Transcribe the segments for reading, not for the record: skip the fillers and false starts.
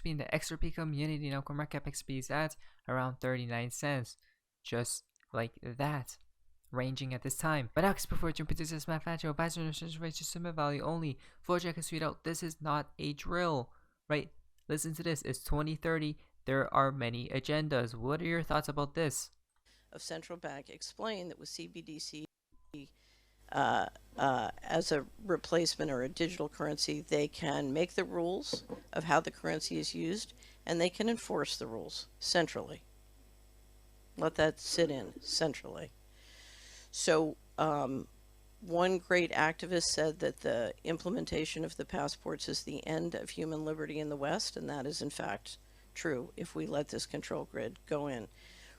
XRP in the XRP community. Now CoinMarketCap XRP is at around 39 cents. Just like that. Ranging at this time. But now, before I jump into this manufacturer, advisor and rates just submit value only. Full check and sweet out. This is not a drill, right? Listen to this. It's 2030. There are many agendas. What are your thoughts about this? Of central bank explained that with CBDC as a replacement or a digital currency, they can make the rules of how the currency is used, and they can enforce the rules centrally. Let that sit in centrally. So one great activist said that the implementation of the passports is the end of human liberty in the West, and that is in fact true if we let this control grid go in.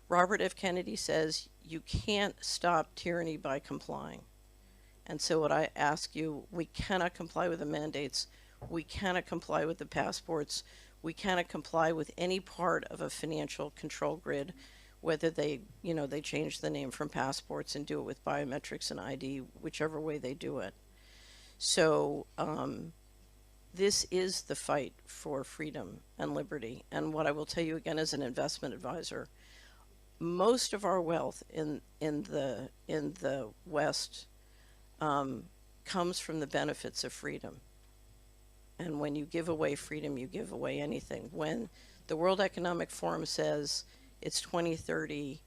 Robert F. Kennedy says you can't stop tyranny by complying. And so what I ask you, we cannot comply with the mandates, we cannot comply with the passports, we cannot comply with any part of a financial control grid, whether they change the name from passports and do it with biometrics and ID, whichever way they do it. So this is the fight for freedom and liberty. And what I will tell you again as an investment advisor, most of our wealth in the West comes from the benefits of freedom. And when you give away freedom, you give away anything. When the World Economic Forum says it's 2030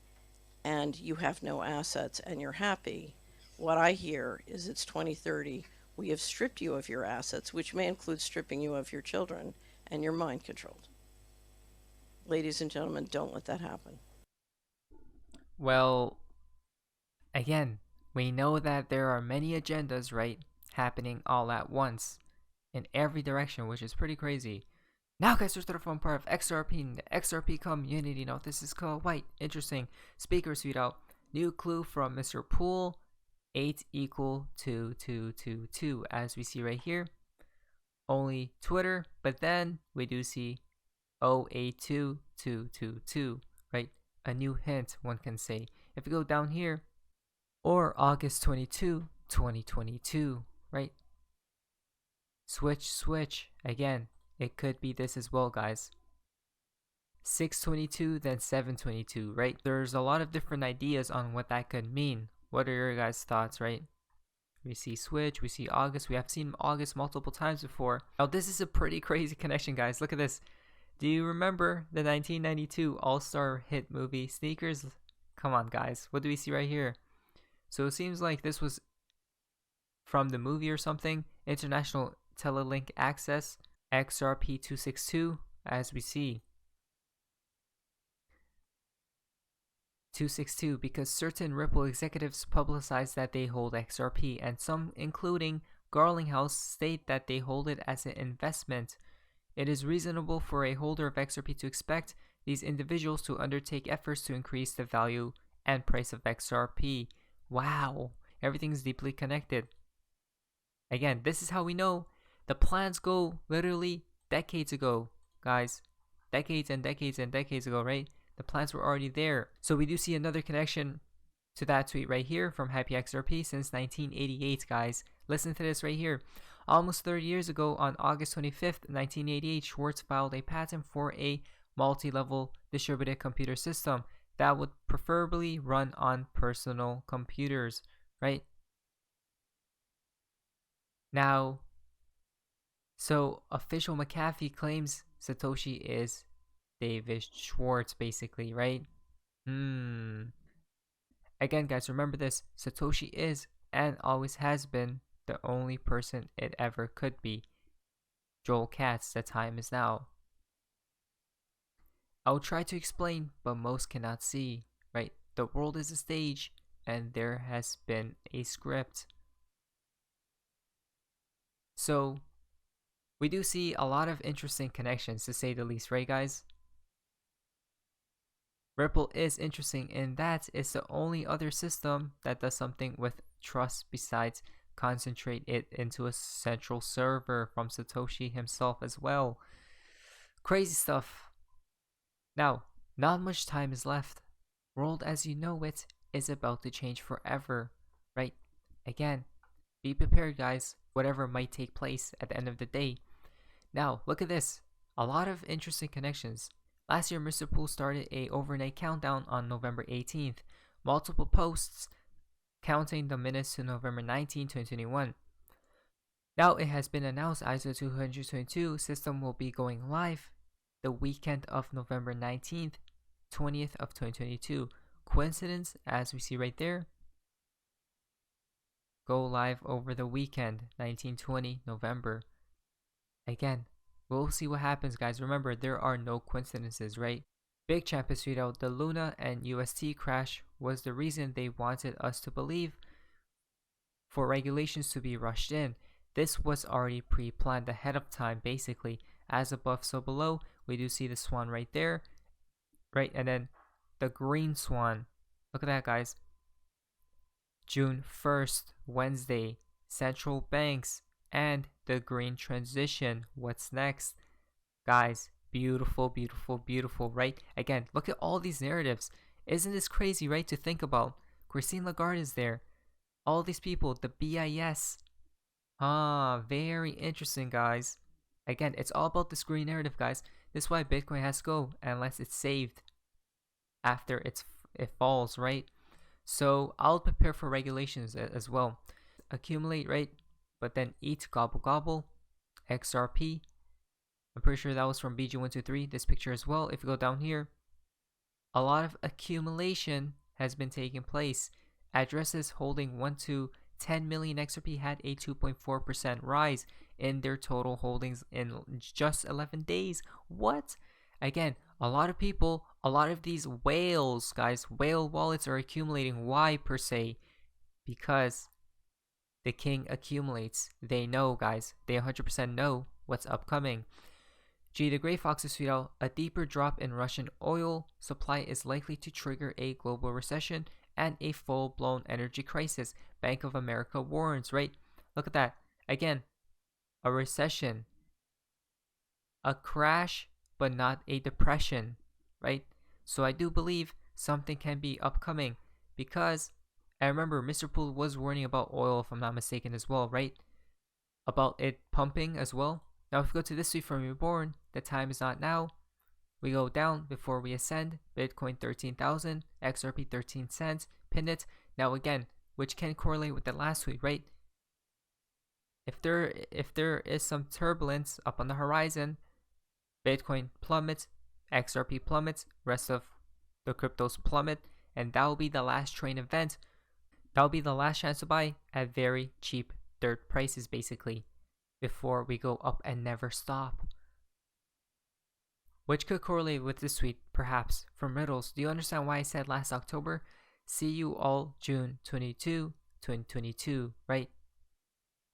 and you have no assets and you're happy, what I hear is it's 2030, we have stripped you of your assets, which may include stripping you of your children, and you're mind controlled. Ladies and gentlemen, don't let that happen. Well, again, we know that there are many agendas, right, happening all at once in every direction, which is pretty crazy. Now, guys, we're starting from part of XRP and the XRP community. Now, this is called White. Interesting. Speaker suite out. New clue from Mr. Pool. 8 equal to 2, as we see right here. Only Twitter, but then we do see 082222, right? A new hint, one can say. If we go down here, or August 22, 2022, right? Switch. Again, it could be this as well, guys. 622, then 722, right? There's a lot of different ideas on what that could mean. What are your guys' thoughts, right? We see switch, we see August. We have seen August multiple times before. Now, this is a pretty crazy connection, guys. Look at this. Do you remember the 1992 all-star hit movie Sneakers? Come on, guys. What do we see right here? So it seems like this was from the movie or something. International Telelink Access, XRP 262, as we see. 262 because certain Ripple executives publicize that they hold XRP, and some, including Garlinghouse, state that they hold it as an investment. It is reasonable for a holder of XRP to expect these individuals to undertake efforts to increase the value and price of XRP. Wow, everything's deeply connected. Again, this is how we know the plans go literally decades ago, guys. Decades and decades and decades ago, right? The plans were already there. So we do see another connection to that tweet right here from Happy XRP since 1988, guys. Listen to this right here. Almost 30 years ago, on August 25th, 1988, Schwartz filed a patent for a multi-level distributed computer system that would preferably run on personal computers, right? Now, so official McAfee claims Satoshi is David Schwartz, basically, right? Again, guys, remember this. Satoshi is and always has been the only person it ever could be. Joel Katz, the time is now. I'll try to explain, but most cannot see, right? The world is a stage, and there has been a script. So, we do see a lot of interesting connections, to say the least, right, guys? Ripple is interesting in that it's the only other system that does something with trust besides concentrate it into a central server from Satoshi himself as well. Crazy stuff. Now, not much time is left. World as you know it is about to change forever, right? Again, be prepared, guys, whatever might take place at the end of the day. Now, look at this. A lot of interesting connections. Last year, Mr. Pool started a overnight countdown on November 18th. Multiple posts counting the minutes to November 19, 2021. Now it has been announced ISO 222 system will be going live the weekend of November 19th, 20th of 2022. Coincidence, as we see right there. Go live over the weekend, 1920 November. Again, we'll see what happens, guys. Remember, there are no coincidences, right? Big Champ has tweeted out the Luna and UST crash was the reason they wanted us to believe for regulations to be rushed in. This was already pre-planned ahead of time, basically. As above, so below. We do see the swan right there, right? And then the green swan. Look at that, guys. June 1st, Wednesday, central banks and the green transition. What's next? Guys, beautiful, beautiful, beautiful, right? Again, look at all these narratives. Isn't this crazy, right? To think about. Christine Lagarde is there. All these people, the BIS. Very interesting, guys. Again, it's all about this green narrative, guys. This is why Bitcoin has to go unless it's saved after it falls, right? So I'll prepare for regulations as well. Accumulate, right? But then eat, gobble, gobble. XRP. I'm pretty sure that was from BG123. This picture as well. If you go down here, a lot of accumulation has been taking place. Addresses holding 1 to 10 million XRP had a 2.4% rise in their total holdings in just 11 days. What? Again, a lot of people, a lot of these whales, guys, whale wallets are accumulating. Why, per se? Because the king accumulates. They know, guys. They 100% know what's upcoming. G. The Grey Fox is tweeted out, a deeper drop in Russian oil supply is likely to trigger a global recession and a full-blown energy crisis. Bank of America warns, right? Look at that. Again, a recession, a crash, but not a depression, right? So I do believe something can be upcoming because I remember Mr. Poole was warning about oil, if I'm not mistaken, as well, right? About it pumping as well. Now, if we go to this tweet from Reborn, the time is not now. We go down before we ascend. Bitcoin 13,000, XRP 13 cents, pin it. Now again, which can correlate with the last tweet, right? If there is some turbulence up on the horizon, Bitcoin plummets, XRP plummets, rest of the cryptos plummet, and that will be the last train event. That will be the last chance to buy at very cheap dirt prices, basically, before we go up and never stop. Which could correlate with this tweet, perhaps, from Riddles. Do you understand why I said last October? See you all June 22, 2022, right?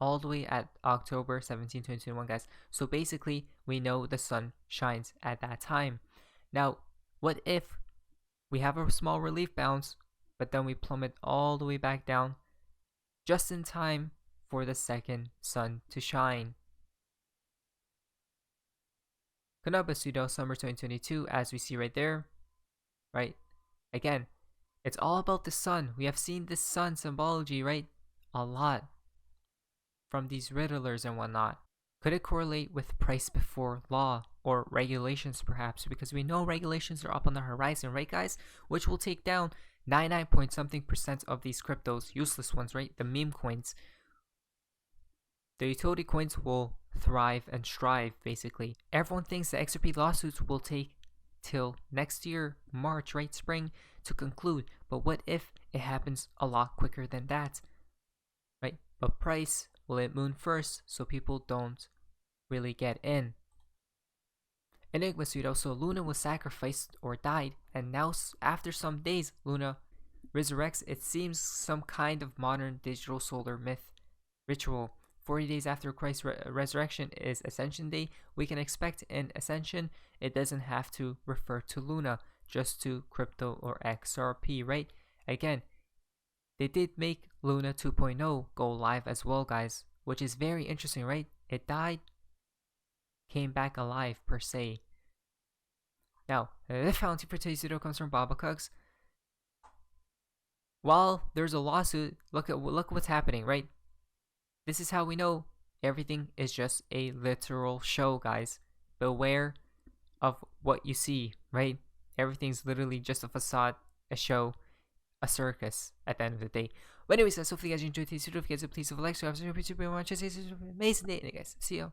All the way at October 17, 2021, guys. So basically, we know the sun shines at that time. Now, what if we have a small relief bounce, but then we plummet all the way back down just in time for the second sun to shine? Kanabasudo Summer 2022, as we see right there, right? Again, it's all about the sun. We have seen this sun symbology, right? A lot from these riddlers and whatnot. Could it correlate with price before law or regulations, perhaps? Because we know regulations are up on the horizon, right, guys? Which will take down 99 point something percent of these cryptos, useless ones, right? The meme coins. The utility coins will thrive and strive, basically. Everyone thinks the XRP lawsuits will take till next year, March, right, spring, to conclude. But what if it happens a lot quicker than that, right? But price, will it moon first so people don't really get in? Enigma Suit also, Luna was sacrificed or died, and now after some days, Luna resurrects. It seems some kind of modern digital solar myth ritual. 40 days after Christ's resurrection is Ascension Day. We can expect in Ascension, it doesn't have to refer to Luna, just to crypto or XRP, right? Again, they did make Luna 2.0 go live as well, guys, which is very interesting, right? It died, came back alive, per se. Now, the fountain for today's video comes from Babacugs. While there's a lawsuit, look what's happening, right? This is how we know everything is just a literal show, guys. Beware of what you see, right? Everything's literally just a facade, a show, a circus at the end of the day. But anyways, hopefully you guys enjoyed today's video. If you guys please leave a like, subscribe, super much. It's an amazing day, guys. See you.